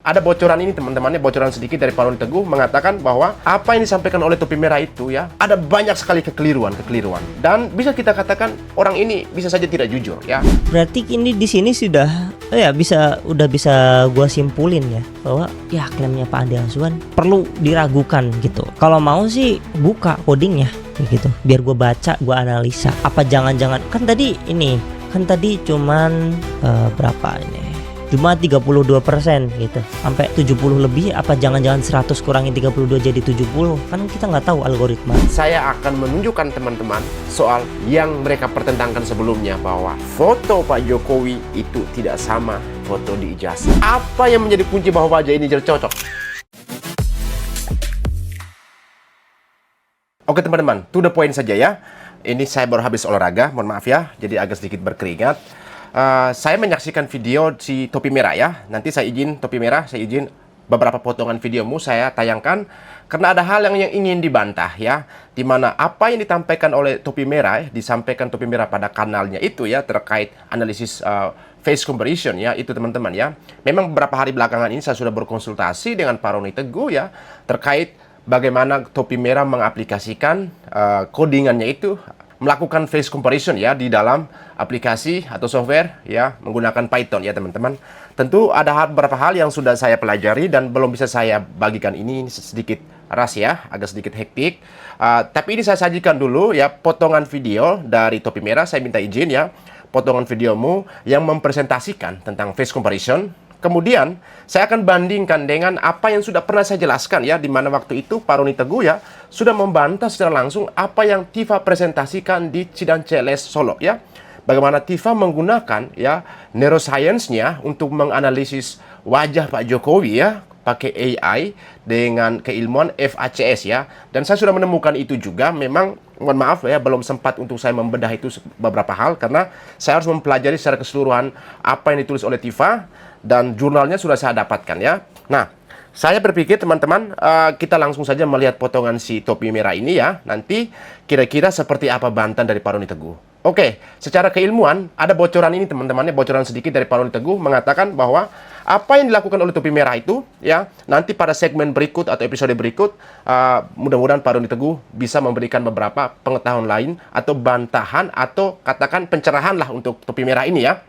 Ada bocoran ini teman-temannya, bocoran sedikit dari Pak Roni Teguh mengatakan bahwa apa yang disampaikan oleh Topi Merah itu ya, ada banyak sekali kekeliruan. Dan bisa kita katakan orang ini bisa saja tidak jujur ya. Berarti ini di sini sudah udah bisa gua simpulin ya bahwa ya klaimnya Pak Andi Azwan perlu diragukan gitu. Kalau mau sih buka codingnya gitu, biar gua baca, gua analisa. Apa jangan-jangan kan tadi cuman berapa ini? Cuma 32% gitu, sampai 70 lebih. Apa jangan-jangan 100 kurangin 32 jadi 70? Kan kita nggak tahu algoritma. Saya akan menunjukkan teman-teman soal yang mereka pertentangkan sebelumnya, bahwa foto Pak Jokowi itu tidak sama foto di ijazah. Apa yang menjadi kunci bahwa wajah ini jadi cocok? Oke teman-teman, to the point saja ya. Ini saya baru habis olahraga, mohon maaf ya, jadi agak sedikit berkeringat. Saya menyaksikan video si Topi Merah ya. Nanti saya izin Topi Merah, saya izin beberapa potongan videomu saya tayangkan karena ada hal yang ingin dibantah ya, dimana apa yang ditampaikan oleh Topi Merah disampaikan Topi Merah pada kanalnya itu ya, terkait analisis face comparison ya, itu teman-teman ya. Memang beberapa hari belakangan ini saya sudah berkonsultasi dengan Pak Roni Teguh ya, terkait bagaimana Topi Merah mengaplikasikan codingannya itu, melakukan face comparison ya di dalam aplikasi atau software ya, menggunakan Python ya teman-teman. Tentu ada beberapa hal yang sudah saya pelajari dan belum bisa saya bagikan ini sedikit rahasia, agak sedikit hektik. Tapi ini saya sajikan dulu ya potongan video dari Topi Merah. Saya minta izin ya, potongan videomu yang mempresentasikan tentang face comparison. Kemudian saya akan bandingkan dengan apa yang sudah pernah saya jelaskan ya, di mana waktu itu Pak Roni Teguh ya sudah membantah secara langsung apa yang TIFA presentasikan di sidang CLS Solo ya. Bagaimana TIFA menggunakan ya neuroscience-nya untuk menganalisis wajah Pak Jokowi ya, pakai AI dengan keilmuan FACS ya. Dan saya sudah menemukan itu juga. Memang mohon maaf ya, belum sempat untuk saya membedah itu beberapa hal karena saya harus mempelajari secara keseluruhan apa yang ditulis oleh TIFA, dan jurnalnya sudah saya dapatkan ya. Nah, saya berpikir teman-teman, kita langsung saja melihat potongan si Topi Merah ini ya. Nanti kira-kira seperti apa bantahan dari Pak Roni Teguh. Oke, secara keilmuan ada bocoran ini teman-temannya, bocoran sedikit dari Pak Roni Teguh mengatakan bahwa apa yang dilakukan oleh Topi Merah itu ya, nanti pada segmen berikut atau episode berikut, mudah-mudahan Pak Roni Teguh bisa memberikan beberapa pengetahuan lain atau bantahan atau katakan pencerahan lah untuk Topi Merah ini ya.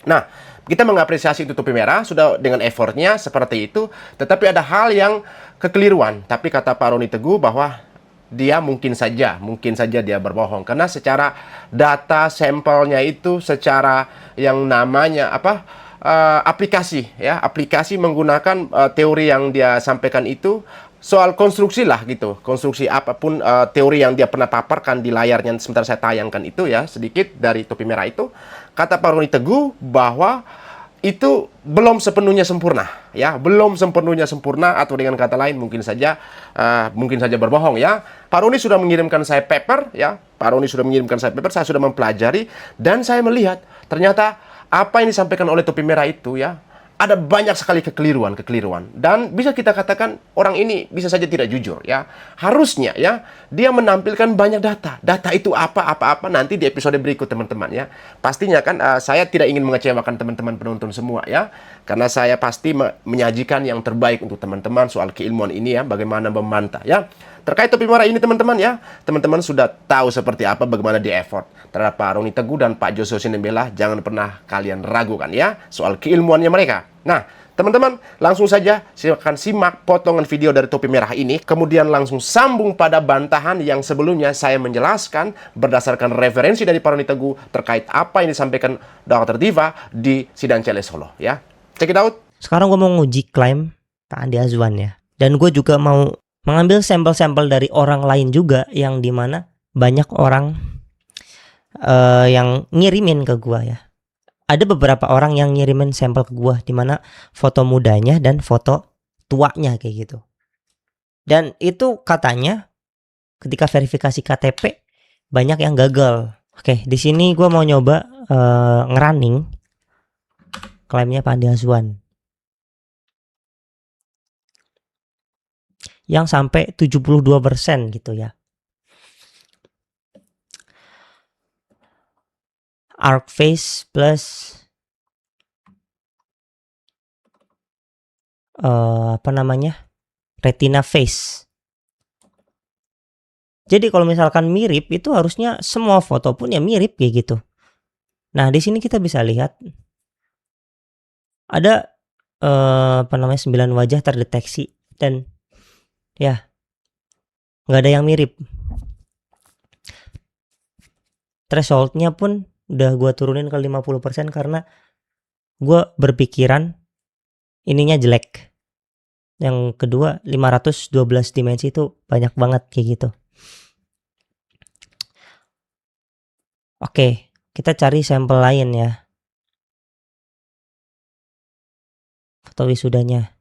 Nah, kita mengapresiasi itu Topi Merah sudah dengan effortnya seperti itu, tetapi ada hal yang kekeliruan. Tapi kata Pak Roni Teguh bahwa dia mungkin saja dia berbohong karena secara data sampelnya itu, secara yang namanya aplikasi ya, aplikasi menggunakan teori yang dia sampaikan itu soal konstruksi lah gitu, konstruksi apapun teori yang dia pernah paparkan di layarnya. Sebentar saya tayangkan itu ya sedikit dari Topi Merah itu. Kata Pak Roni Teguh bahwa itu belum sepenuhnya sempurna ya, belum sepenuhnya sempurna, atau dengan kata lain mungkin saja berbohong ya. Pak Roni sudah mengirimkan saya paper ya, saya sudah mempelajari dan saya melihat ternyata apa yang disampaikan oleh Topi Merah itu ya, ada banyak sekali kekeliruan dan bisa kita katakan orang ini bisa saja tidak jujur ya. Harusnya ya dia menampilkan banyak data itu apa nanti di episode berikut teman-teman ya. Pastinya kan saya tidak ingin mengecewakan teman-teman penonton semua ya, karena saya pasti menyajikan yang terbaik untuk teman-teman soal keilmuan ini ya, bagaimana membantah ya. Terkait Topi Merah ini teman-teman ya, teman-teman sudah tahu seperti apa bagaimana di effort terhadap Pak Roni Teguh dan Pak Joshua Sinembela. Jangan pernah kalian ragukan ya soal keilmuannya mereka. Nah, teman-teman langsung saja silakan simak potongan video dari Topi Merah ini, kemudian langsung sambung pada bantahan yang sebelumnya saya menjelaskan berdasarkan referensi dari Pak Roni Teguh terkait apa yang disampaikan Dr. Diva di sidang CLS Solo ya. Check it out. Sekarang gue mau nguji klaim Pak Andi Azwan ya, dan gue juga mau mengambil sampel-sampel dari orang lain juga, yang dimana banyak orang yang ngirimin ke gua ya. Ada beberapa orang yang ngirimin sampel ke gua, dimana foto mudanya dan foto tuanya kayak gitu. Dan itu katanya ketika verifikasi KTP banyak yang gagal. Oke, di sini gua mau nyoba ngerunning klaimnya Pak Andi Azwan yang sampai 72% gitu ya. ArcFace plus apa namanya, retina face. Jadi kalau misalkan mirip itu harusnya semua foto pun ya mirip kayak gitu. Nah di sini kita bisa lihat ada apa namanya 9 wajah terdeteksi dan ya nggak ada yang mirip. Thresholdnya pun udah gua turunin ke 50% karena gua berpikiran ininya jelek. Yang kedua 512 dimensi itu banyak banget kayak gitu. Oke, kita cari sampel lain ya. Foto wisudanya.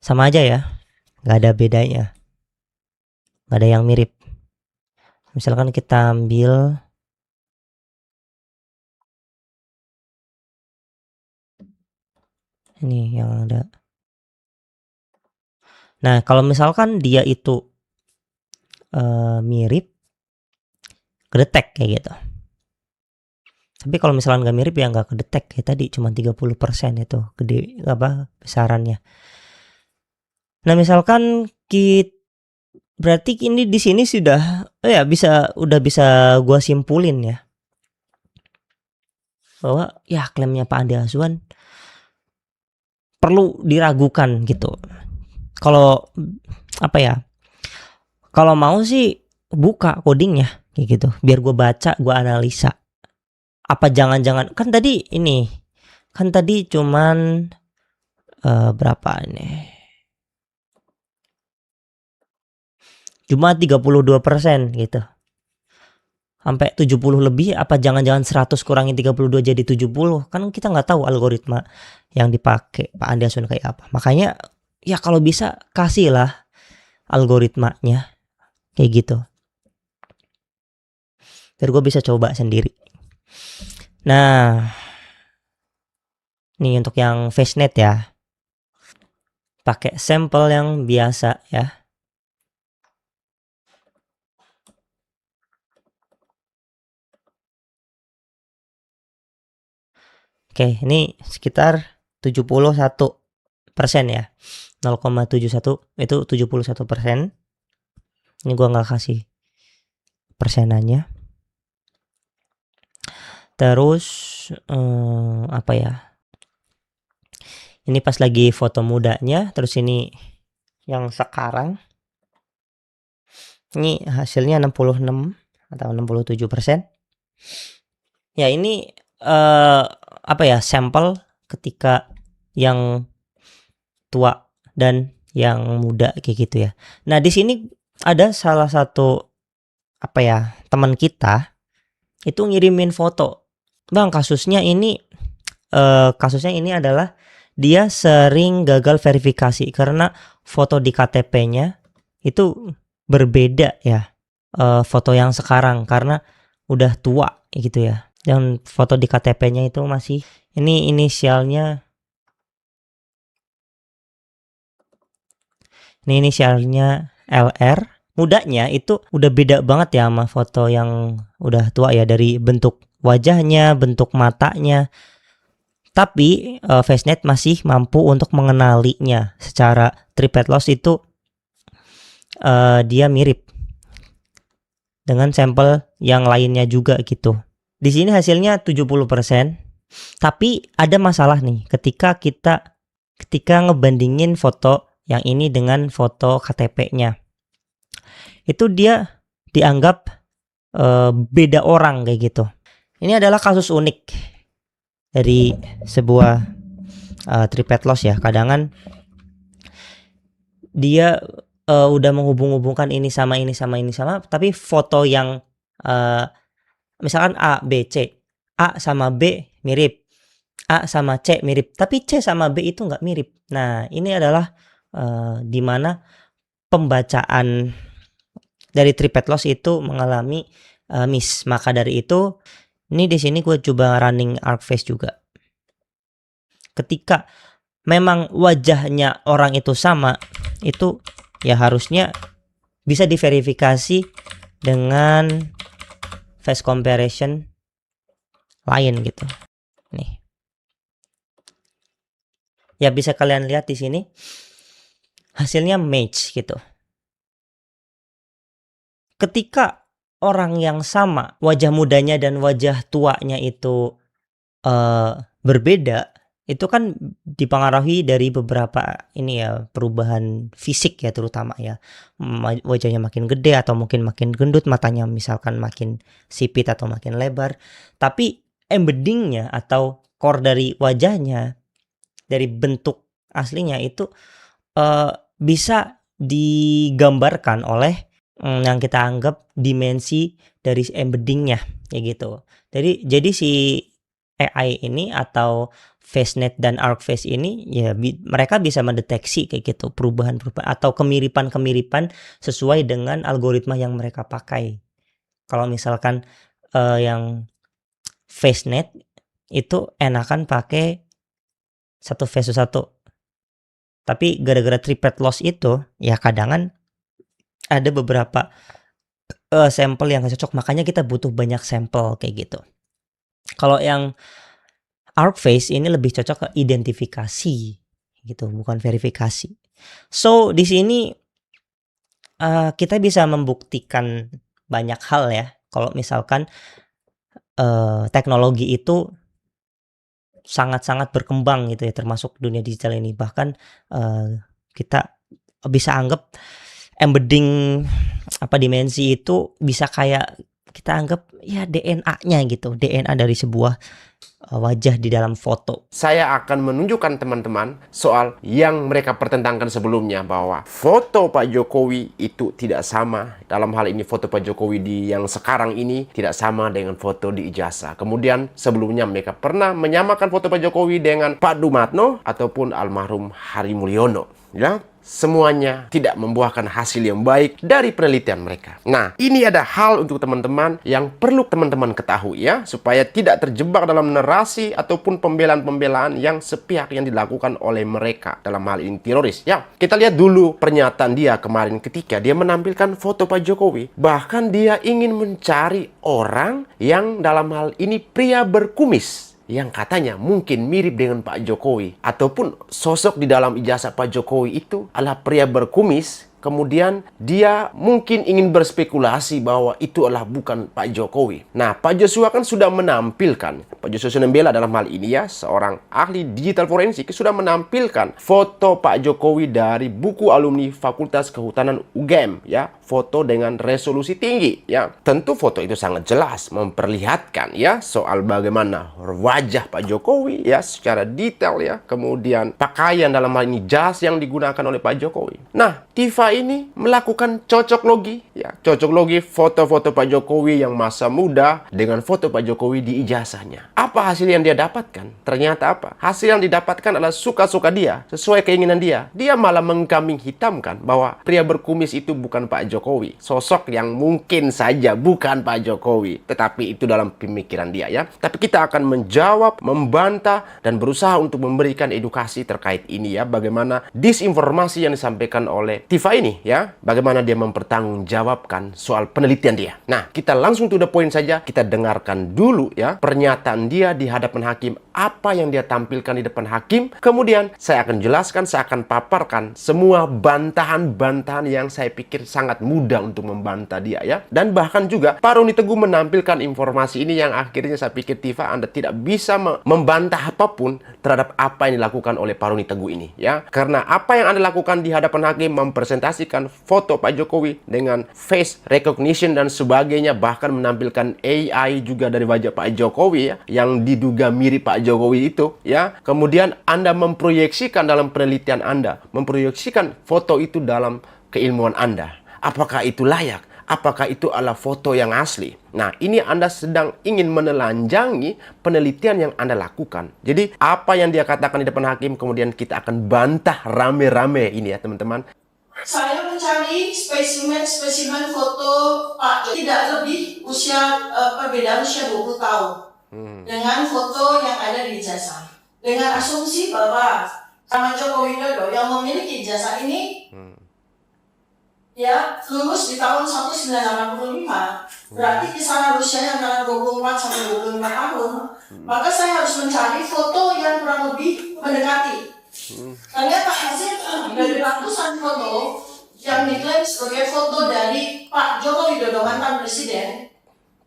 Sama aja ya, nggak ada bedanya. Nggak ada yang mirip. Misalkan kita ambil ini yang ada. Nah, kalau misalkan dia itu mirip, kedetek kayak gitu. Tapi kalau misalkan nggak mirip ya nggak kedetek kayak tadi, cuma 30% itu gede apa besarannya. Nah, misalkan berarti ini di sini sudah ya udah bisa gua simpulin ya bahwa ya klaimnya Pak Andi Azwan perlu diragukan gitu. Kalau apa ya? Kalau mau sih buka codingnya kayak gitu, biar gue baca, gue analisa. Apa jangan-jangan kan tadi cuman berapa ini? Cuma 32% gitu. Sampai 70 lebih, apa jangan-jangan 100 kurangi 32 jadi 70? Kan kita nggak tahu algoritma yang dipakai Pak Andi Azwan kayak apa. Makanya ya kalau bisa kasihlah algoritmanya kayak gitu. Biar gue bisa coba sendiri. Nah, ini untuk yang FaceNet ya. Pakai sampel yang biasa ya. Oke, ini sekitar 71% ya. 0,71 itu 71%. Ini gua nggak kasih persenannya. Terus apa ya? Ini pas lagi foto mudanya, terus ini yang sekarang. Ini hasilnya 66 atau 67%. Ya ini apa ya? Sampel ketika yang tua dan yang muda kayak gitu ya. Nah, di sini ada salah satu apa ya, teman kita itu ngirimin foto. Bang, kasusnya ini adalah dia sering gagal verifikasi karena foto di KTP-nya itu berbeda ya. Foto yang sekarang karena udah tua gitu ya. Dan foto di KTP-nya itu masih ini inisialnya LR. Mudanya itu udah beda banget ya sama foto yang udah tua ya, dari bentuk wajahnya, bentuk matanya. Tapi FaceNet masih mampu untuk mengenalinya secara triplet loss itu dia mirip dengan sampel yang lainnya juga gitu. Di sini hasilnya 70%. Tapi ada masalah nih ketika ngebandingin foto yang ini dengan foto KTP-nya. Itu dia dianggap beda orang kayak gitu. Ini adalah kasus unik dari sebuah triplet loss ya. Kadangan dia udah menghubung-hubungkan ini sama, tapi foto yang misalkan A, B, C. A sama B mirip, A sama C mirip, tapi C sama B itu nggak mirip. Nah, ini adalah di mana pembacaan dari triplet loss itu mengalami miss. Maka dari itu, ini di sini gue coba running ArcFace juga. Ketika memang wajahnya orang itu sama, itu ya harusnya bisa diverifikasi dengan face comparison lain gitu. Nih. Ya bisa kalian lihat di sini hasilnya match gitu. Ketika orang yang sama wajah mudanya dan wajah tuanya itu berbeda, itu kan dipengaruhi dari beberapa ini ya, perubahan fisik ya terutama ya. Wajahnya makin gede atau mungkin makin gendut, matanya misalkan makin sipit atau makin lebar. Tapi embeddingnya atau core dari wajahnya, dari bentuk aslinya itu bisa digambarkan oleh yang kita anggap dimensi dari embeddingnya kayak gitu. Jadi si AI ini atau FaceNet dan ArcFace ini ya mereka bisa mendeteksi kayak gitu perubahan-perubahan atau kemiripan-kemiripan sesuai dengan algoritma yang mereka pakai. Kalau misalkan yang FaceNet itu enakan pakai satu face satu. Tapi gara-gara triplet loss itu ya kadangan ada beberapa sampel yang gak cocok, makanya kita butuh banyak sampel kayak gitu. Kalau yang ArcFace ini lebih cocok ke identifikasi gitu, bukan verifikasi. So di sini kita bisa membuktikan banyak hal ya. Kalau misalkan teknologi itu sangat-sangat berkembang gitu ya, termasuk dunia digital ini. Bahkan kita bisa anggap embedding dimensi itu bisa kayak kita anggap ya DNA-nya gitu, DNA dari sebuah wajah di dalam foto. Saya akan menunjukkan teman-teman soal yang mereka pertentangkan sebelumnya, bahwa foto Pak Jokowi itu tidak sama. Dalam hal ini foto Pak Jokowi yang sekarang ini tidak sama dengan foto di ijazah. Kemudian sebelumnya mereka pernah menyamakan foto Pak Jokowi dengan Pak Dumatno ataupun almarhum Hari Mulyono. Ya, semuanya tidak membuahkan hasil yang baik dari penelitian mereka. Nah, ini ada hal untuk teman-teman yang perlu teman-teman ketahui ya, supaya tidak terjebak dalam narasi ataupun pembelaan-pembelaan yang sepihak yang dilakukan oleh mereka, dalam hal ini teroris. Ya, kita lihat dulu pernyataan dia kemarin ketika dia menampilkan foto Pak Jokowi. Bahkan dia ingin mencari orang yang dalam hal ini pria berkumis, yang katanya mungkin mirip dengan Pak Jokowi, ataupun sosok di dalam ijazah Pak Jokowi itu adalah pria berkumis. Kemudian dia mungkin ingin berspekulasi bahwa itu adalah bukan Pak Jokowi. Nah, Pak Joshua kan sudah menampilkan, Pak Joshua Sinembela dalam hal ini ya, seorang ahli digital forensik, sudah menampilkan foto Pak Jokowi dari buku alumni Fakultas Kehutanan UGM ya, foto dengan resolusi tinggi ya. Tentu foto itu sangat jelas memperlihatkan ya soal bagaimana wajah Pak Jokowi ya secara detail ya. Kemudian pakaian dalam hal ini jas yang digunakan oleh Pak Jokowi. Nah, Tifa ini melakukan cocok logi ya, cocok logi foto-foto Pak Jokowi yang masa muda dengan foto Pak Jokowi di ijazahnya. Apa hasil yang dia dapatkan? Ternyata apa? Hasil yang didapatkan adalah suka-suka dia, sesuai keinginan dia. Dia malah mengkambing hitamkan bahwa pria berkumis itu bukan Pak Jokowi, sosok yang mungkin saja bukan Pak Jokowi, tetapi itu dalam pemikiran dia ya. Tapi kita akan menjawab, membantah, dan berusaha untuk memberikan edukasi terkait ini ya, bagaimana disinformasi yang disampaikan oleh Tifa ini ya, bagaimana dia mempertanggungjawabkan soal penelitian dia. Nah, kita langsung to the point saja. Kita dengarkan dulu ya pernyataan dia di hadapan hakim, apa yang dia tampilkan di depan hakim. Kemudian saya akan jelaskan, saya akan paparkan semua bantahan-bantahan yang saya pikir sangat mudah untuk membantah dia ya. Dan bahkan juga Pak Roni Teguh menampilkan informasi ini yang akhirnya saya pikir Tifa, Anda tidak bisa membantah apapun terhadap apa yang dilakukan oleh Pak Roni Teguh ini ya. Karena apa yang Anda lakukan di hadapan hakim mempresentasikan foto Pak Jokowi dengan face recognition dan sebagainya, bahkan menampilkan AI juga dari wajah Pak Jokowi ya, yang diduga mirip Pak Jokowi itu ya. Kemudian Anda memproyeksikan dalam penelitian Anda, memproyeksikan foto itu dalam keilmuan Anda. Apakah itu layak? Apakah itu adalah foto yang asli? Nah, ini Anda sedang ingin menelanjangi penelitian yang Anda lakukan. Jadi, apa yang dia katakan di depan hakim, kemudian kita akan bantah rame-rame ini ya, teman-teman. Saya mencari spesimen foto Pak Jokowi, tidak lebih perbedaan usia 20 tahun dengan foto yang ada di ijazah. Dengan asumsi bahwa Pak Joko Widodo yang memiliki ijazah ini ya lulus di tahun 1985, berarti kisaran usianya antara 24 sampai 25 tahun. Maka saya harus mencari foto yang kurang lebih mendekati Ternyata hasil dari ratusan foto yang diklaim sebagai foto dari Pak Joko Widodo mantan presiden,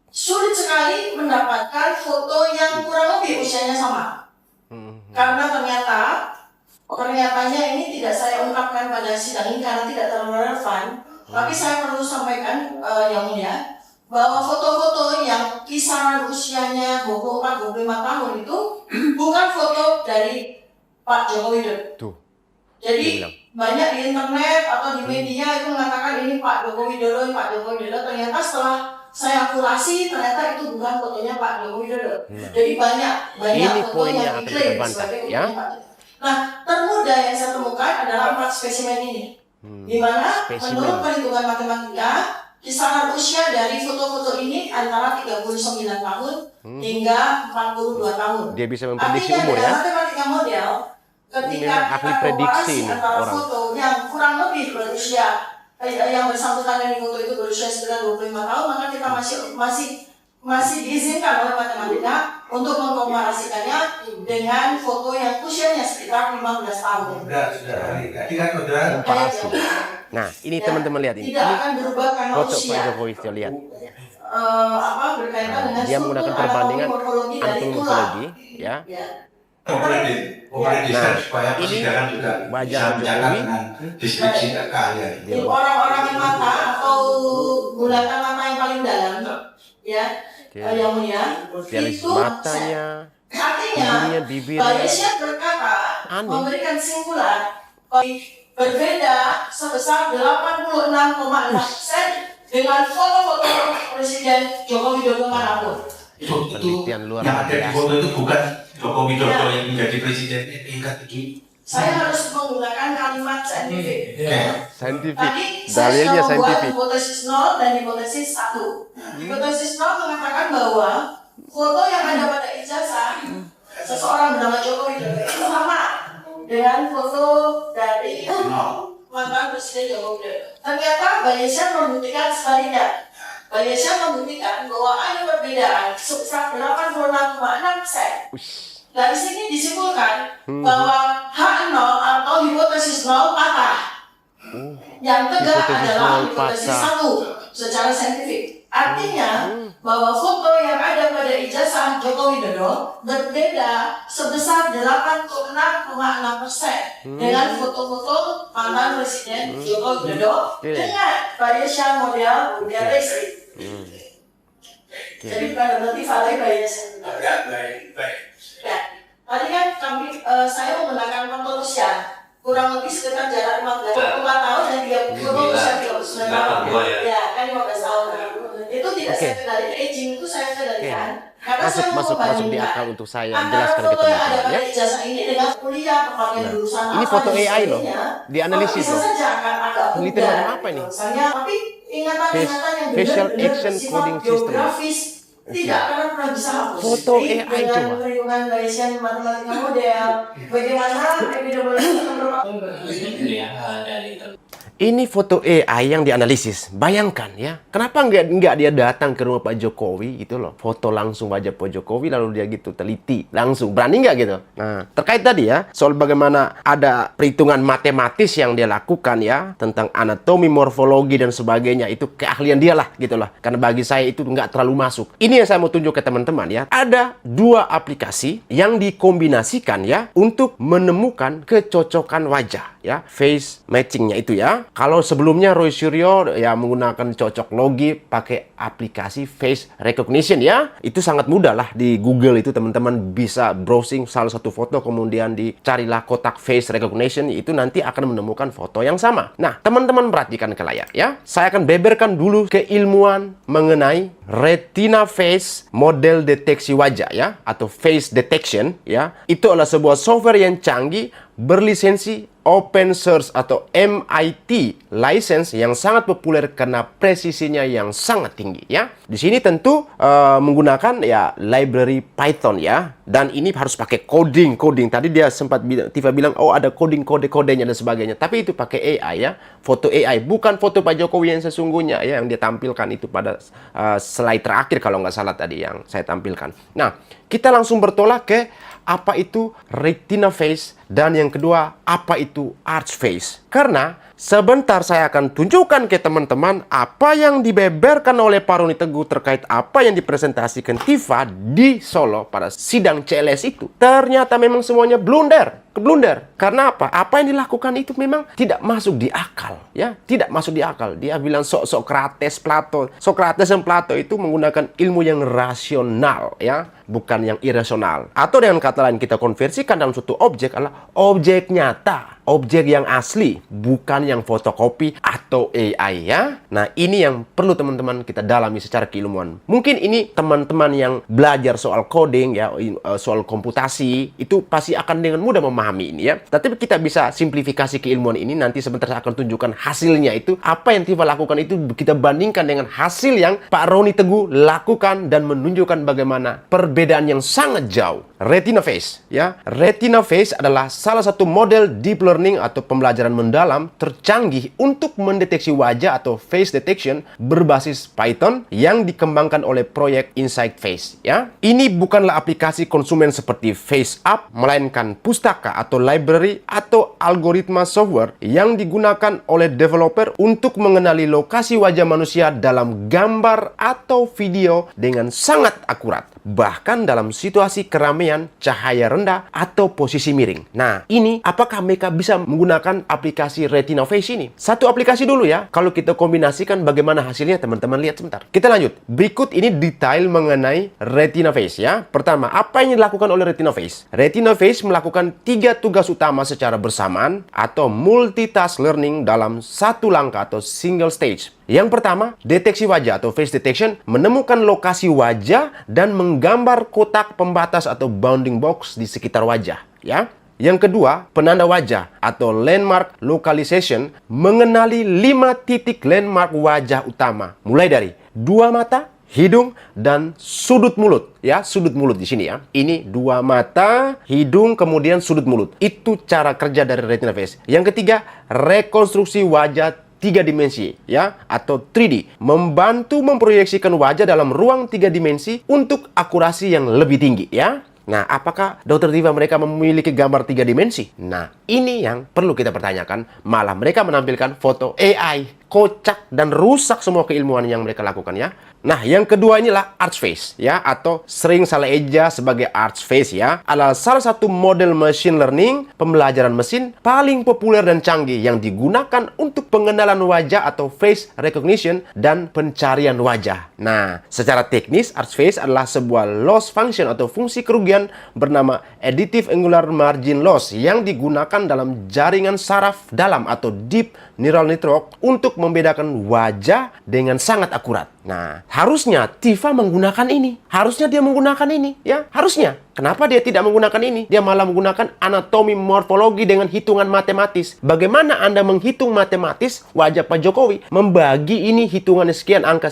sulit sekali mendapatkan foto yang kurang lebih usianya sama. Karena ternyatanya ini tidak saya ungkapkan pada sidang ini karena tidak terlalu relevan. Tapi saya perlu sampaikan yang mulia bahwa foto-foto yang kisaran usianya 24-25 tahun itu bukan foto dari Pak Joko Widodo. Tuh. Jadi banyak di internet atau di media itu mengatakan ini Pak Joko Widodo, Pak Joko Widodo. Ternyata setelah saya akurasi ternyata itu bukan fotonya Pak Joko Widodo. Jadi banyak Ini foto poin yang yang akan diklaim terbantah, sebagai ya. fotonya Pak Joko. Nah, termudah yang saya temukan adalah 4 spesimen ini. Di mana Spesimen. menurut perhitungan matematika, kisaran usia dari foto-foto ini antara 39 tahun hingga 42 tahun. Dia bisa memprediksi Artinya umur, ya. dengan matematika model, ketika Memang ahli kita prediksi komparasi ini antara orang. foto yang kurang lebih berusia yang bersangkutan dan foto itu berusia sekitar 25 tahun, maka kita masih diizinkan oleh matematika untuk mengkomparasikannya dengan foto yang usianya sekitar 15 tahun. Tadi kan udah Komparasi. Nah, ini teman-teman lihat ini. Tidak Ini akan berubah karena foto usia. Pak Jokowi, kita lihat. Berkaitan dengan Dia menggunakan struktur perbandingan anatomi morfologi dari tulang. antomorfologi, ya. Ya. memprediksikan supaya ini persidangan juga wajah bisa Pak menjaga Jokowi. dengan deskripsi keahlian. Di orang-orang yang mata atau bulatan mata yang paling dalam, ya, Oke. yang mulia, Dari itu matanya, artinya hidungnya, bibirnya. Bayesian berkata Aneh. memberikan simpulan berbeda sebesar 86,6% dengan foto-foto Presiden Joko Widodo manapun. Itu Penelitian luar yang ada di biasa. foto itu bukan Joko Widodo Ya. yang menjadi presiden tingkat tinggi. Saya harus menggunakan kalimat saintifik. Saintifik. Tadi Dalilnya saya sudah membuat saintifik. hipotesis 0 dan hipotesis 1. Hipotesis 0 mengatakan bahwa foto yang ada pada ijazah seseorang bernama Joko Widodo itu sama dengan foto dari mantan Presiden Joko Widodo. Ternyata Bayesian membuktikan sebaliknya. Bayesian membuktikan bahwa ada perbedaan sebesar 86,6%. Dari sini disimpulkan bahwa H0 atau hipotesis 0 patah. Yang tegak Hipotesis adalah 0 hipotesis patah. 1 secara saintifik. Artinya bahwa foto yang ada pada ijazah Joko Widodo berbeda sebesar 86,6% dengan foto-foto mantan Presiden Joko Widodo dengan Bayesian model realistik. Jadi bukan berarti valid Bayesian. Ya, tadi kan saya menggunakan foto usia kurang lebih sekitar jarak 4 tahun dan 30 usia 39 tahun. Ya, kan 15 tahun. Itu tidak saya kendalikan, aging itu saya kendalikan. Karena saya mau Masuk di membandingkan akal untuk saya antara jelaskan ke foto yang ada teman-teman, pada ya. ijazah ini dengan kuliah berbagai jurusan Ini apa foto dan AI loh, sebagainya. dianalisis Bisa loh. saja akan agak Penelitian mudah, macam apa ini? Misalnya, tapi ingatan-ingatan yang Facial benar-benar action bersifat coding system. geografis tidak akan pernah bisa hapus. Foto Jadi, AI dengan coba. perhitungan Bayesian matematika model, bagaimana epidemiologi Ini foto AI yang dianalisis. Bayangkan ya, kenapa nggak dia datang ke rumah Pak Jokowi gitu loh. Foto langsung wajah Pak Jokowi lalu dia gitu teliti langsung. Berani nggak gitu? Nah, terkait tadi ya, soal bagaimana ada perhitungan matematis yang dia lakukan ya, tentang anatomi, morfologi dan sebagainya, itu keahlian dia lah gitu loh. Karena bagi saya itu nggak terlalu masuk. Ini yang saya mau tunjuk ke teman-teman ya. Ada dua aplikasi yang dikombinasikan ya untuk menemukan kecocokan wajah ya, face matchingnya itu ya. Kalau sebelumnya Roy Suryo ya menggunakan cocok logi pakai aplikasi face recognition ya, itu sangat mudah lah di Google itu teman-teman bisa browsing salah satu foto kemudian dicarilah kotak face recognition, itu nanti akan menemukan foto yang sama. Nah, teman-teman perhatikan ke layar ya. Saya akan beberkan dulu keilmuan mengenai retina face model deteksi wajah ya, atau face detection ya. Itu adalah sebuah software yang canggih berlisensi open source atau MIT license yang sangat populer karena presisinya yang sangat tinggi ya. Di sini tentu menggunakan ya library Python ya, dan ini harus pakai coding. Tadi dia sempat Tifa bilang oh ada coding kode-kodenya dan sebagainya, tapi itu pakai AI ya, foto AI, bukan foto Pak Jokowi yang sesungguhnya ya, yang dia tampilkan itu pada slide terakhir kalau nggak salah tadi yang saya tampilkan. Nah, kita langsung bertolak ke apa itu retina face Dan yang kedua, apa itu arch face? Karena sebentar saya akan tunjukkan ke teman-teman apa yang dibeberkan oleh Pak Roni Teguh terkait apa yang dipresentasikan Tifa di Solo pada sidang CLS itu. Ternyata memang semuanya blunder. Karena apa? Apa yang dilakukan itu memang tidak masuk di akal, ya, tidak masuk di akal. Dia bilang Sokrates, Plato. Sokrates dan Plato itu menggunakan ilmu yang rasional, ya, bukan yang irasional. Atau dengan kata lain kita konversikan dalam suatu objek adalah objek nyata, objek yang asli, bukan yang fotokopi atau AI, ya. Nah, ini yang perlu teman-teman kita dalami secara keilmuan. Mungkin ini teman-teman yang belajar soal coding, ya, soal komputasi, itu pasti akan dengan mudah memahami ini, ya. Tapi kita bisa simplifikasi keilmuan ini, nanti sebentar saya akan tunjukkan hasilnya itu. Apa yang Tifa lakukan itu kita bandingkan dengan hasil yang Pak Roni Teguh lakukan dan menunjukkan bagaimana perbedaan yang sangat jauh. Retina Face, ya. Retina Face adalah salah satu model deep learning atau pembelajaran mendalam tercanggih untuk mendeteksi wajah atau face detection berbasis Python yang dikembangkan oleh proyek Insight Face, ya. Ini bukanlah aplikasi konsumen seperti FaceApp, melainkan pustaka atau library atau algoritma software yang digunakan oleh developer untuk mengenali lokasi wajah manusia dalam gambar atau video dengan sangat akurat, bahkan dalam situasi keramaian, cahaya rendah, atau posisi miring. Nah, ini apakah mereka bisa menggunakan aplikasi Retina Face ini? Satu aplikasi dulu, ya. Kalau kita kombinasikan bagaimana hasilnya, teman-teman lihat sebentar. Kita lanjut. Berikut ini detail mengenai Retina Face, ya. Pertama, apa yang dilakukan oleh Retina Face? Retina Face melakukan 3 tugas utama secara bersamaan atau multitask learning dalam satu langkah atau single stage. Yang pertama, deteksi wajah atau face detection, menemukan lokasi wajah dan menggambar kotak pembatas atau bounding box di sekitar wajah, ya. Yang kedua, penanda wajah atau landmark localization, mengenali 5 titik landmark wajah utama, mulai dari 2 mata, hidung, dan sudut mulut, ya. Sudut mulut di sini, ya. Ini 2 mata, hidung, kemudian sudut mulut. Itu cara kerja dari Retina Face. Yang ketiga, rekonstruksi wajah 3 dimensi, ya, atau 3D, membantu memproyeksikan wajah dalam ruang 3 dimensi untuk akurasi yang lebih tinggi, ya. Nah, apakah Dr. Tifa mereka memiliki gambar 3 dimensi? Nah, ini yang perlu kita pertanyakan. Malah mereka menampilkan foto AI, kocak dan rusak semua keilmuan yang mereka lakukan, ya. Nah, yang kedua inilah arch face, ya, atau sering salah eja sebagai arch face, ya, adalah salah satu model machine learning pembelajaran mesin paling populer dan canggih yang digunakan untuk pengenalan wajah atau face recognition dan pencarian wajah. Nah, secara teknis arch face adalah sebuah loss function atau fungsi kerugian bernama additive angular margin loss yang digunakan dalam jaringan saraf dalam atau deep neural network untuk membedakan wajah dengan sangat akurat. Nah, harusnya Tifa menggunakan ini. Harusnya dia menggunakan ini, ya. Harusnya. Kenapa dia tidak menggunakan ini? Dia malah menggunakan anatomi morfologi dengan hitungan matematis. Bagaimana Anda menghitung matematis wajah Pak Jokowi? Membagi ini hitungan sekian, angka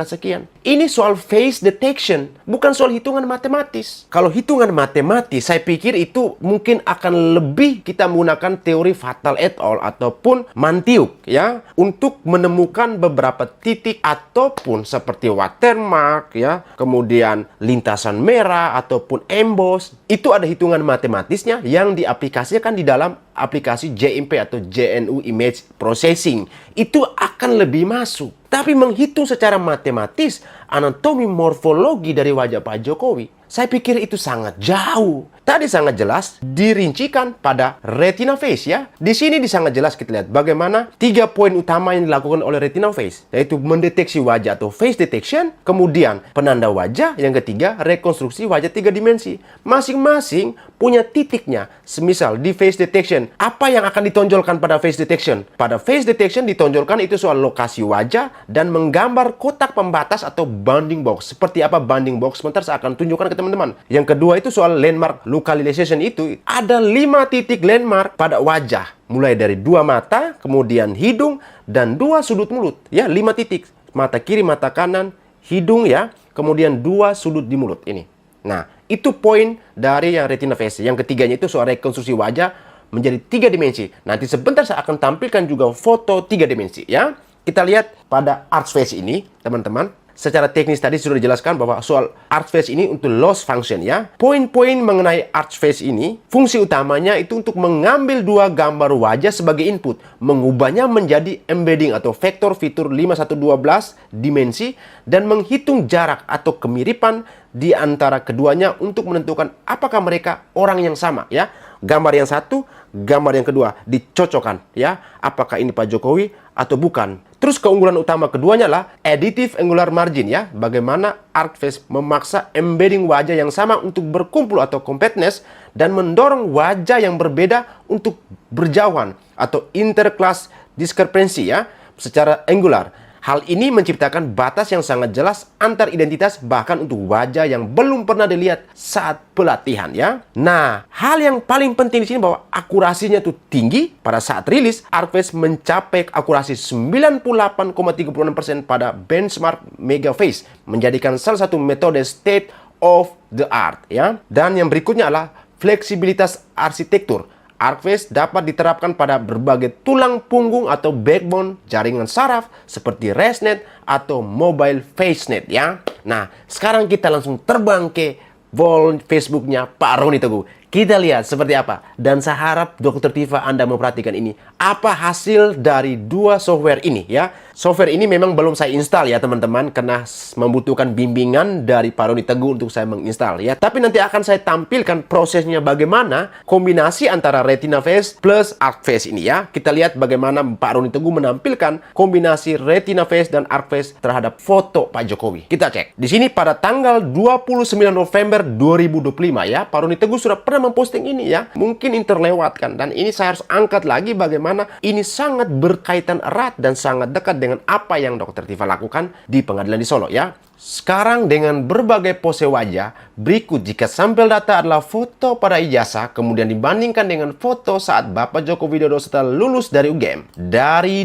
sekian. Ini soal face detection, bukan soal hitungan matematis. Kalau hitungan matematis, saya pikir itu mungkin akan lebih kita menggunakan teori Fatal et al. Ataupun Mantiuk, ya, untuk menemukan beberapa titik ataupun seperti watermark, ya, kemudian lintasan merah ataupun emboss. Itu ada hitungan matematisnya yang diaplikasikan di dalam aplikasi JIMP atau JNU Image Processing. Itu akan lebih masuk. Tapi menghitung secara matematis anatomi morfologi dari wajah Pak Jokowi, saya pikir itu sangat jauh. Tadi sangat jelas dirincikan pada Retina Face, ya. Di sini sangat jelas kita lihat bagaimana 3 poin utama yang dilakukan oleh Retina Face, yaitu mendeteksi wajah atau face detection, kemudian penanda wajah, yang ketiga rekonstruksi wajah 3 dimensi. Masing-masing punya titiknya. Semisal di face detection, apa yang akan ditonjolkan pada face detection? Pada face detection ditonjolkan itu soal lokasi wajah dan menggambar kotak pembatas atau bounding box. Seperti apa bounding box? Sebentar saya akan tunjukkan ke teman-teman. Yang kedua itu soal landmark localization, itu ada 5 titik landmark pada wajah. Mulai dari 2 mata, kemudian hidung, dan 2 sudut mulut. Ya, 5 titik. Mata kiri, mata kanan, hidung, ya. Kemudian 2 sudut di mulut ini. Nah, itu poin dari yang Retina Face. Yang ketiganya itu soal rekonstruksi wajah menjadi 3 dimensi. Nanti sebentar saya akan tampilkan juga foto 3 dimensi, ya. Kita lihat pada arch face ini, teman-teman. secara teknis tadi sudah dijelaskan bahwa soal art face ini untuk loss function ya. Poin-poin mengenai art face ini, fungsi utamanya itu untuk mengambil dua gambar wajah sebagai input, mengubahnya menjadi embedding atau vektor fitur 5112 dimensi, dan menghitung jarak atau kemiripan di antara keduanya untuk menentukan apakah mereka orang yang sama ya. Gambar yang satu, gambar yang kedua dicocokkan ya. Apakah ini Pak Jokowi atau bukan. Terus keunggulan utama keduanya lah additive angular margin ya. Bagaimana art face memaksa embedding wajah yang sama untuk berkumpul atau compactness dan mendorong wajah yang berbeda untuk berjauhan atau interclass discrepancy ya secara angular. Hal ini menciptakan batas yang sangat jelas antar identitas bahkan untuk wajah yang belum pernah dilihat saat pelatihan ya. Nah, hal yang paling penting di sini bahwa akurasinya itu tinggi. Pada saat rilis, ArcFace mencapai akurasi 98,36% pada benchmark Megaface, menjadikan salah satu metode state of the art ya. Dan yang berikutnya adalah fleksibilitas arsitektur. ArcFace dapat diterapkan pada berbagai tulang punggung atau backbone jaringan saraf seperti ResNet atau Mobile FaceNet ya. Nah, sekarang kita langsung terbang ke wall Facebooknya Pak Roni Teguh. Kita lihat seperti apa. Dan saya harap Dr. Tifa Anda memperhatikan ini. Apa hasil dari dua software ini ya. Software ini memang belum saya install ya teman-teman. Karena membutuhkan bimbingan dari Pak Roni Teguh untuk saya menginstal ya. Tapi nanti akan saya tampilkan prosesnya bagaimana kombinasi antara Retina Face plus ArcFace ini ya. Kita lihat bagaimana Pak Roni Teguh menampilkan kombinasi Retina Face dan ArcFace terhadap foto Pak Jokowi. Kita cek. Di sini pada tanggal 29 November 2025 ya. Pak Roni Teguh sudah pernah memposting ini ya. Mungkin terlewatkan. Dan ini saya harus angkat lagi bagaimana ini sangat berkaitan erat dan sangat dekat dengan apa yang Dr. Tifa lakukan di pengadilan di Solo ya. Sekarang dengan berbagai pose wajah, berikut jika sampel data adalah foto pada ijazah, kemudian dibandingkan dengan foto saat Bapak Joko Widodo setelah lulus dari UGM.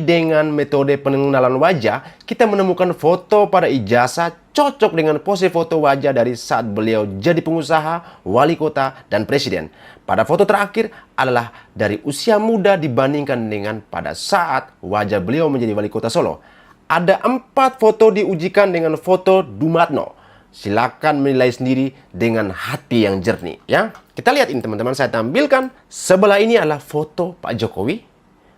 Dengan metode pengenalan wajah, kita menemukan foto pada ijazah cocok dengan pose foto wajah dari saat beliau jadi pengusaha, wali kota, dan presiden. Pada foto terakhir adalah dari usia muda dibandingkan dengan pada saat wajah beliau menjadi wali kota Solo. Ada 4 foto diujikan dengan foto Dumatno. Silakan menilai sendiri dengan hati yang jernih ya. Kita lihat ini teman-teman, saya tampilkan. Sebelah ini adalah foto Pak Jokowi.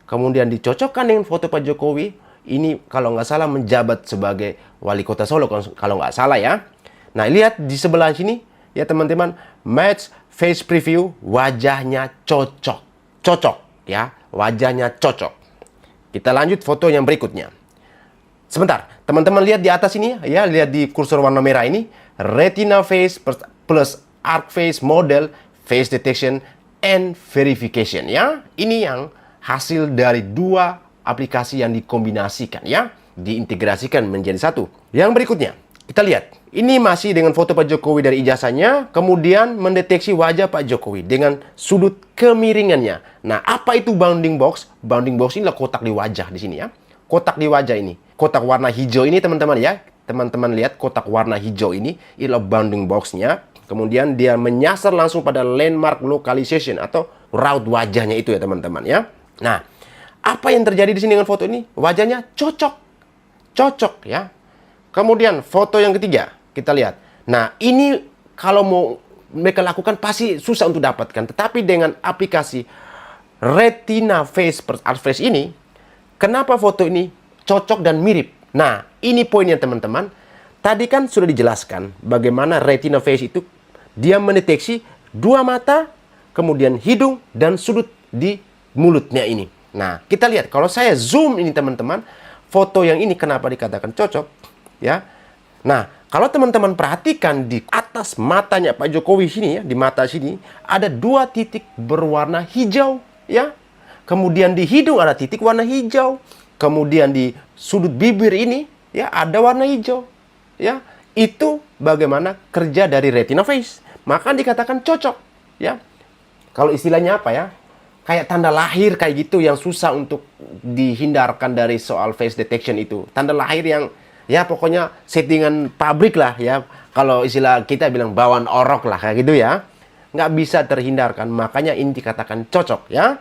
Kemudian dicocokkan dengan foto Pak Jokowi. Ini kalau nggak salah menjabat sebagai wali kota Solo kalau nggak salah ya. Nah, lihat di sebelah sini ya teman-teman, match face preview, wajahnya cocok. Cocok ya, wajahnya cocok. Kita lanjut foto yang berikutnya. Sebentar, teman-teman lihat di atas ini ya, lihat di kursor warna merah ini, Retina Face plus ArcFace model face detection and verification ya. Ini yang hasil dari dua aplikasi yang dikombinasikan ya, diintegrasikan menjadi satu. Yang berikutnya, kita lihat. Ini masih dengan foto Pak Jokowi dari ijazahnya, kemudian mendeteksi wajah Pak Jokowi dengan sudut kemiringannya. Nah, apa itu bounding box? Bounding box ini adalah kotak di wajah di sini ya. Kotak di wajah ini. Kotak warna hijau ini teman-teman ya. Teman-teman lihat kotak warna hijau ini adalah bounding box-nya. Kemudian dia menyasar langsung pada landmark localization atau raut wajahnya itu ya teman-teman ya. Nah, apa yang terjadi di sini dengan foto ini? Wajahnya cocok. Cocok ya. Kemudian foto yang ketiga, kita lihat. Nah, ini kalau mau mereka lakukan pasti susah untuk dapatkan. Tetapi dengan aplikasi Retina Face per ArcFace ini, kenapa foto ini cocok dan mirip? Nah, ini poinnya teman-teman. Tadi kan sudah dijelaskan bagaimana Retina Face itu dia mendeteksi dua mata, kemudian hidung dan sudut di mulutnya ini. Nah, kita lihat kalau saya zoom ini teman-teman, foto yang ini kenapa dikatakan cocok ya. Nah, kalau teman-teman perhatikan di atas matanya Pak Jokowi sini ya, di mata sini ada dua titik berwarna hijau ya. Kemudian di hidung ada titik warna hijau. Kemudian di sudut bibir ini ya ada warna hijau. Ya, itu bagaimana kerja dari Retina Face. Maka dikatakan cocok ya. Kalau istilahnya apa ya? Kayak tanda lahir kayak gitu yang susah untuk dihindarkan dari soal face detection itu. Tanda lahir yang ya pokoknya settingan pabrik lah ya. Kalau istilah kita bilang bawaan orok lah kayak gitu ya. Nggak bisa terhindarkan. Makanya ini dikatakan cocok ya.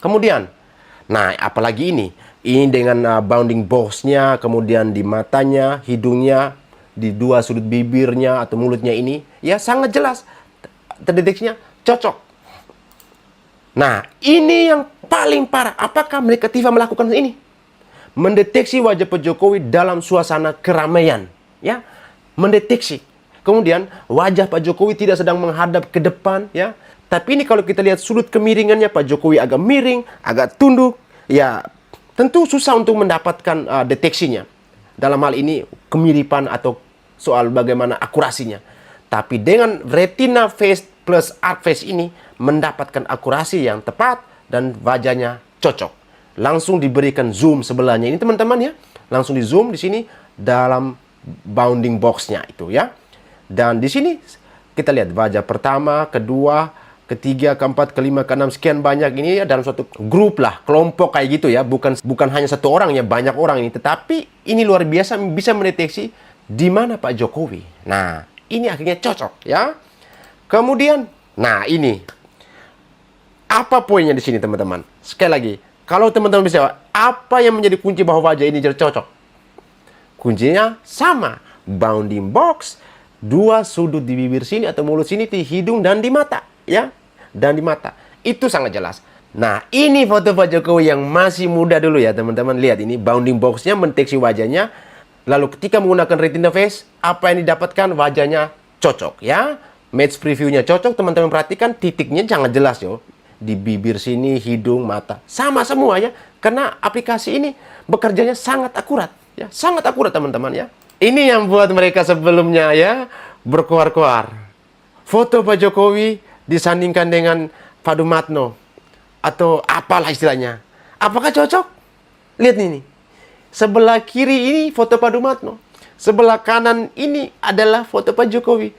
Kemudian, nah apalagi ini. Ini dengan bounding box-nya, kemudian di matanya, hidungnya, di dua sudut bibirnya atau mulutnya ini, ya sangat jelas terdeteksinya cocok. Nah, ini yang paling parah. Apakah mereka TV melakukan ini? Mendeteksi wajah Pak Jokowi dalam suasana keramaian, ya, mendeteksi. Kemudian wajah Pak Jokowi tidak sedang menghadap ke depan, ya. Tapi ini kalau kita lihat sudut kemiringannya, Pak Jokowi agak miring, agak tunduk, ya tentu susah untuk mendapatkan deteksinya. Dalam hal ini kemiripan atau soal bagaimana akurasinya. Tapi dengan retina face plus arc face ini mendapatkan akurasi yang tepat dan wajahnya cocok. Langsung diberikan zoom sebelahnya ini teman-teman ya. Langsung di zoom di sini dalam bounding box-nya itu ya. Dan di sini kita lihat wajah pertama, kedua, ketiga, keempat, kelima, keenam, sekian banyak ini ya dalam suatu grup lah, kelompok kayak gitu ya. Bukan hanya satu orang ya, banyak orang ini. Tetapi ini luar biasa bisa mendeteksi di mana Pak Jokowi. Nah, ini akhirnya cocok ya. Kemudian, nah ini apa poinnya di sini teman-teman? Sekali lagi, kalau teman-teman bisa, apa yang menjadi kunci bahwa wajah ini jadi cocok? Kuncinya sama, bounding box, dua sudut di bibir sini atau mulut sini, di hidung dan di mata, ya, dan di mata. Itu sangat jelas. Nah, ini foto Pak Jokowi yang masih muda dulu ya teman-teman. Lihat ini bounding box-nya mendeteksi wajahnya. Lalu ketika menggunakan retina face, apa yang didapatkan? Wajahnya cocok, ya. Match preview-nya cocok, teman-teman perhatikan titiknya sangat jelas yo. Di bibir sini, hidung, mata, sama semua ya. Karena aplikasi ini bekerjanya sangat akurat, ya, sangat akurat teman-teman ya. Ini yang buat mereka sebelumnya ya berkoar-koar. Foto Pak Jokowi disandingkan dengan Pak Dumatno atau apalah istilahnya. Apakah cocok? Lihat ini. Sebelah kiri ini foto Pak Dumatno. Sebelah kanan ini adalah foto Pak Jokowi.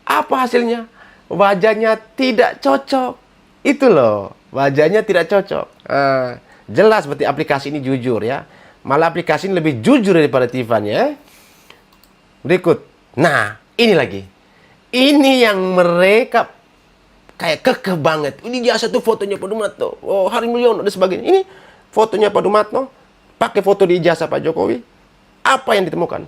Apa hasilnya? Wajahnya tidak cocok. Itu loh, wajahnya tidak cocok. Jelas berarti aplikasi ini jujur ya. Malah aplikasi ini lebih jujur daripada Tiffany ya. Berikut. Nah, ini lagi. Ini yang mereka kayak kekeh banget. Ini jasa tuh fotonya Pak Dumatno. Oh, Hari Mulyono dan sebagainya. Ini fotonya Pak Dumatno. Pakai foto di ijazah Pak Jokowi. Apa yang ditemukan?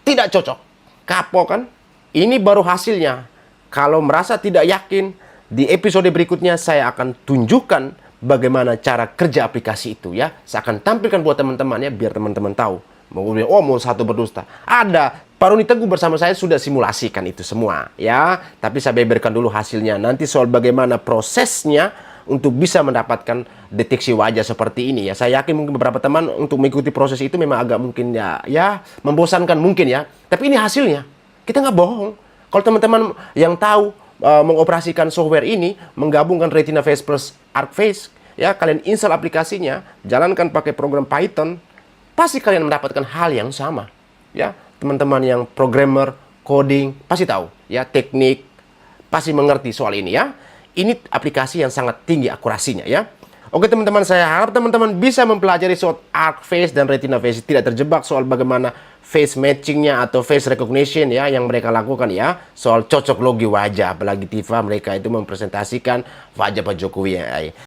Tidak cocok. Kapok kan? Ini baru hasilnya. Kalau merasa tidak yakin, di episode berikutnya saya akan tunjukkan bagaimana cara kerja aplikasi itu ya. Saya akan tampilkan buat teman-teman ya, biar teman-teman tahu. Mau satu berdusta. Ada. Pak Roni Teguh bersama saya sudah simulasikan itu semua ya. Tapi saya beberkan dulu hasilnya. Nanti soal bagaimana prosesnya untuk bisa mendapatkan deteksi wajah seperti ini ya. Saya yakin mungkin beberapa teman untuk mengikuti proses itu memang agak mungkin ya membosankan mungkin ya. Tapi ini hasilnya. Kita nggak bohong. Kalau teman-teman yang tahu mengoperasikan software ini, menggabungkan retina face plus arc face ya, kalian install aplikasinya, jalankan pakai program Python, pasti kalian mendapatkan hal yang sama ya. Teman-teman yang programmer, coding pasti tahu ya, teknik pasti mengerti soal ini ya. Ini aplikasi yang sangat tinggi akurasinya ya. Oke teman-teman, saya harap teman-teman bisa mempelajari soal arc face dan retina face, tidak terjebak soal bagaimana face matchingnya atau face recognition ya yang mereka lakukan ya, soal cocok logi wajah. Apalagi Tifa mereka itu mempresentasikan wajah Pak Jokowi ya.